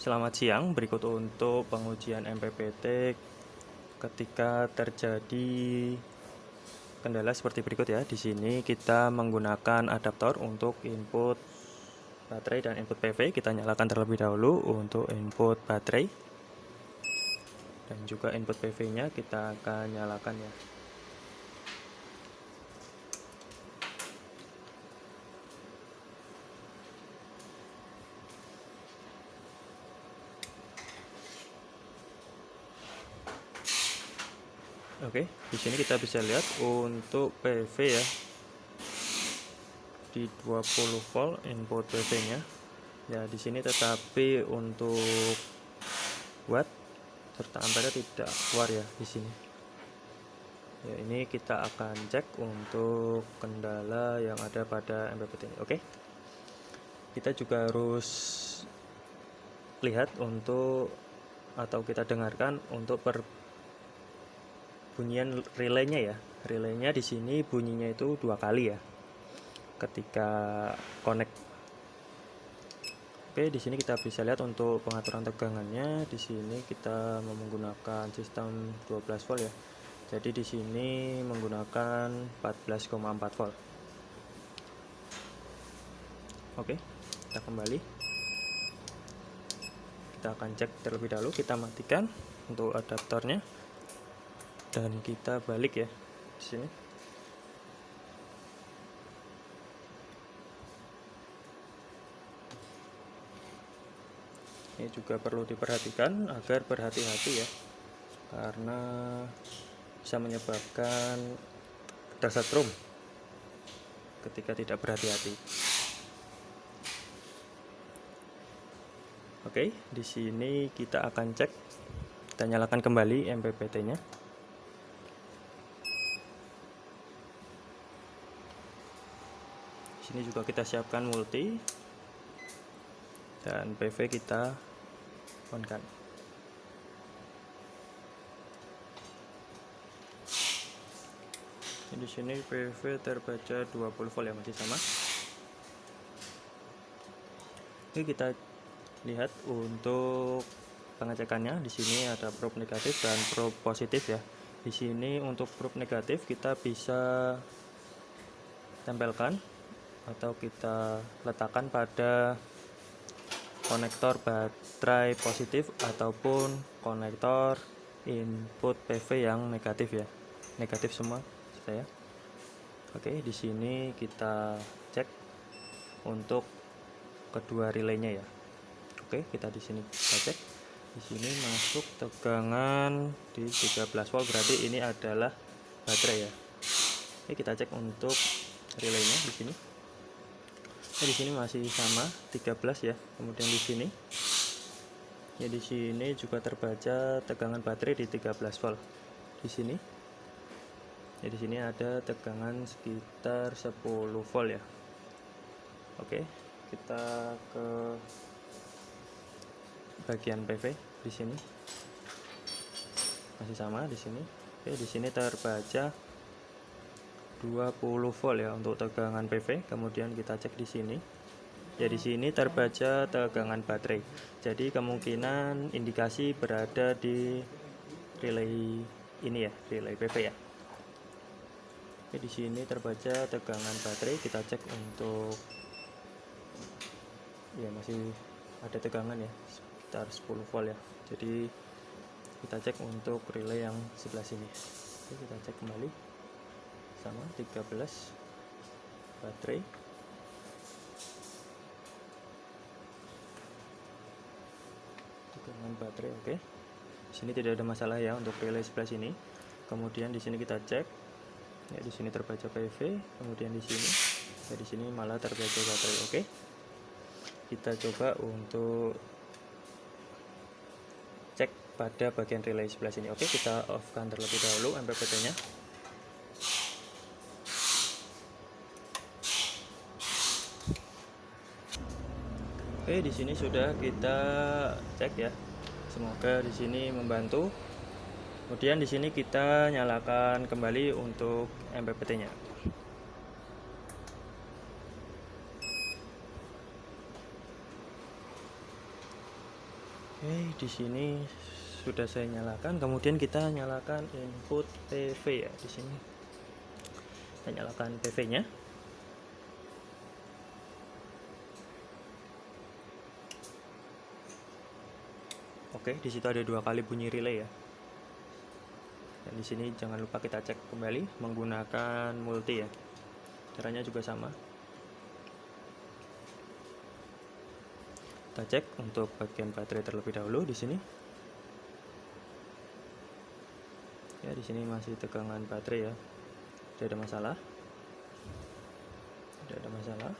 Selamat siang, berikut untuk pengujian MPPT ketika terjadi kendala seperti berikut ya. Di sini kita menggunakan adaptor untuk input baterai dan input PV. Kita nyalakan terlebih dahulu untuk input baterai dan juga input PV-nya kita akan nyalakan ya. Oke, di sini kita bisa lihat untuk PV ya, di 20 volt input PV-nya. Ya, di sini tetapi untuk watt serta ampere tidak keluar ya di sini. Ya, ini kita akan cek untuk kendala yang ada pada MPPT ini. Oke. Kita juga harus lihat untuk atau kita dengarkan untuk bunyian relaynya ya. Relaynya di sini bunyinya itu 2 kali ya. Ketika connect. Oke, di sini kita bisa lihat untuk pengaturan tegangannya. Di sini kita menggunakan sistem 12 volt ya. Jadi di sini menggunakan 14,4 volt. Oke, kita kembali. Kita akan cek terlebih dahulu, kita matikan untuk adaptornya dan kita balik ya di sini. Ini juga perlu diperhatikan agar berhati-hati ya, karena bisa menyebabkan tersetrum ketika tidak berhati-hati. Oke, di sini kita akan cek. Kita nyalakan kembali MPPT-nya. Di sini juga kita siapkan multi dan PV kita on-kan. Di sini PV terbaca 20 volt ya, masih sama. Oke, kita lihat untuk pengecekannya. Di sini ada probe negatif dan probe positif ya. Di sini untuk probe negatif kita bisa tempelkan atau kita letakkan pada konektor baterai positif ataupun konektor input PV yang negatif ya. Negatif semua saya. Oke, di sini kita cek untuk kedua relaynya ya. Oke, kita di sini kita cek. Di sini masuk tegangan di 13 volt, berarti ini adalah baterai ya. Oke, kita cek untuk relaynya di sini. Di sini masih sama 13 ya. Kemudian di sini ya, di sini juga terbaca tegangan baterai di 13 volt. Di sini ya, di sini ada tegangan sekitar 10 volt ya. Oke, kita ke bagian PV. Di sini masih sama di sini. Oke, di sini terbaca 20 volt ya untuk tegangan PV. Kemudian kita cek di sini. Ya, di sini terbaca tegangan baterai. Jadi kemungkinan indikasi berada di relay ini ya, relay PV ya. Oke, di sini terbaca tegangan baterai. Kita cek untuk ya, masih ada tegangan ya, sekitar 10 volt ya. Jadi kita cek untuk relay yang sebelah sini. Oke, kita cek kembali. Sama 13 baterai. Tegangan baterai oke. Di sini tidak ada masalah ya untuk relay sebelah sini. Kemudian di sini kita cek. Ya, di sini terbaca PV, kemudian di sini ya, di sini malah terbaca baterai. Oke. Kita coba untuk cek pada bagian relay sebelah sini. Oke, kita off-kan terlebih dahulu MPPT-nya. Oke, di sini sudah kita cek ya. Semoga di sini membantu. Kemudian di sini kita nyalakan kembali untuk MPPT-nya. Oke, di sini sudah saya nyalakan. Kemudian kita nyalakan input PV ya. Di sini saya nyalakan PV-nya. Oke, di situ ada 2 kali bunyi relay ya. Dan di sini jangan lupa kita cek kembali menggunakan multi ya. Caranya juga sama. Kita cek untuk bagian baterai terlebih dahulu di sini. Ya, di sini masih tegangan baterai ya. Tidak ada masalah. Tidak ada masalah.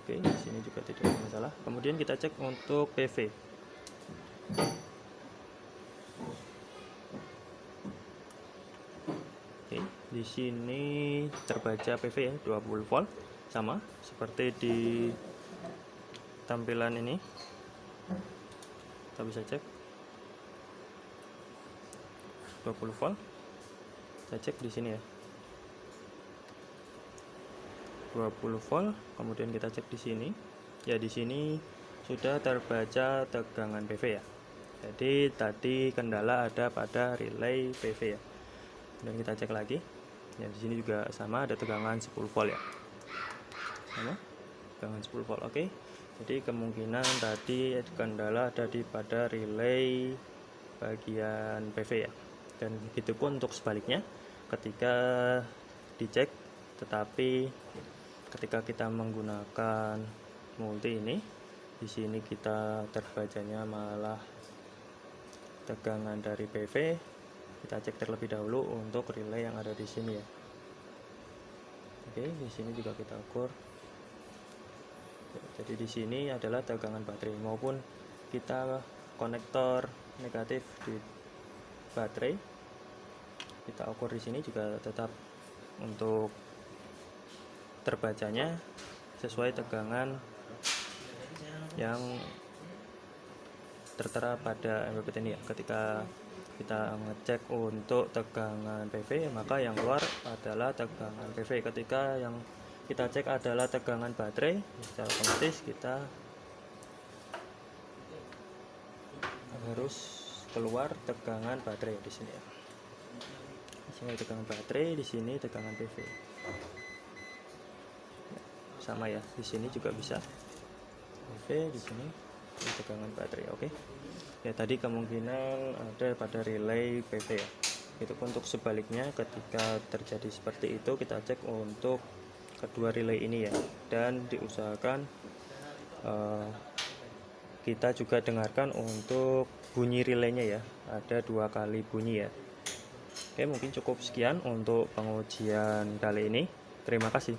Oke, di sini juga tidak ada masalah. Kemudian kita cek untuk PV. Oke, di sini terbaca PV ya, 20 volt. Sama seperti di tampilan ini. Kita bisa cek 20 volt. Kita cek di sini ya. 20 volt, kemudian kita cek di sini. Ya, di sini sudah terbaca tegangan PV ya. Jadi tadi kendala ada pada relay PV ya. Dan kita cek lagi. Ya, di sini juga sama, ada tegangan 10 volt ya. Sama, tegangan 10 volt. Oke. Jadi kemungkinan tadi kendala ada di pada relay bagian PV ya. Dan begitu pun untuk sebaliknya, ketika dicek tetapi ketika kita menggunakan multi ini, di sini kita terbacanya malah tegangan dari PV. Kita cek terlebih dahulu untuk relay yang ada di sini ya. Oke, di sini juga kita ukur. Jadi di sini adalah tegangan baterai maupun kita konektor negatif di baterai. Kita ukur di sini juga tetap untuk terbacanya sesuai tegangan yang tertera pada MPPT ini ya. Ketika kita ngecek untuk tegangan PV, maka yang keluar adalah tegangan PV. Ketika yang kita cek adalah tegangan baterai, secara otomatis kita harus keluar tegangan baterai di sini ya. Di sini tegangan baterai, di sini tegangan PV. Sama ya, di sini juga bisa PV, di sini tegangan baterai. Oke. Ya, tadi kemungkinan ada pada relay PV ya. Itu pun untuk sebaliknya, ketika terjadi seperti itu kita cek untuk kedua relay ini ya, dan diusahakan kita juga dengarkan untuk bunyi relaynya ya, ada 2 kali bunyi ya. Oke, mungkin cukup sekian untuk pengujian kali ini. Terima kasih.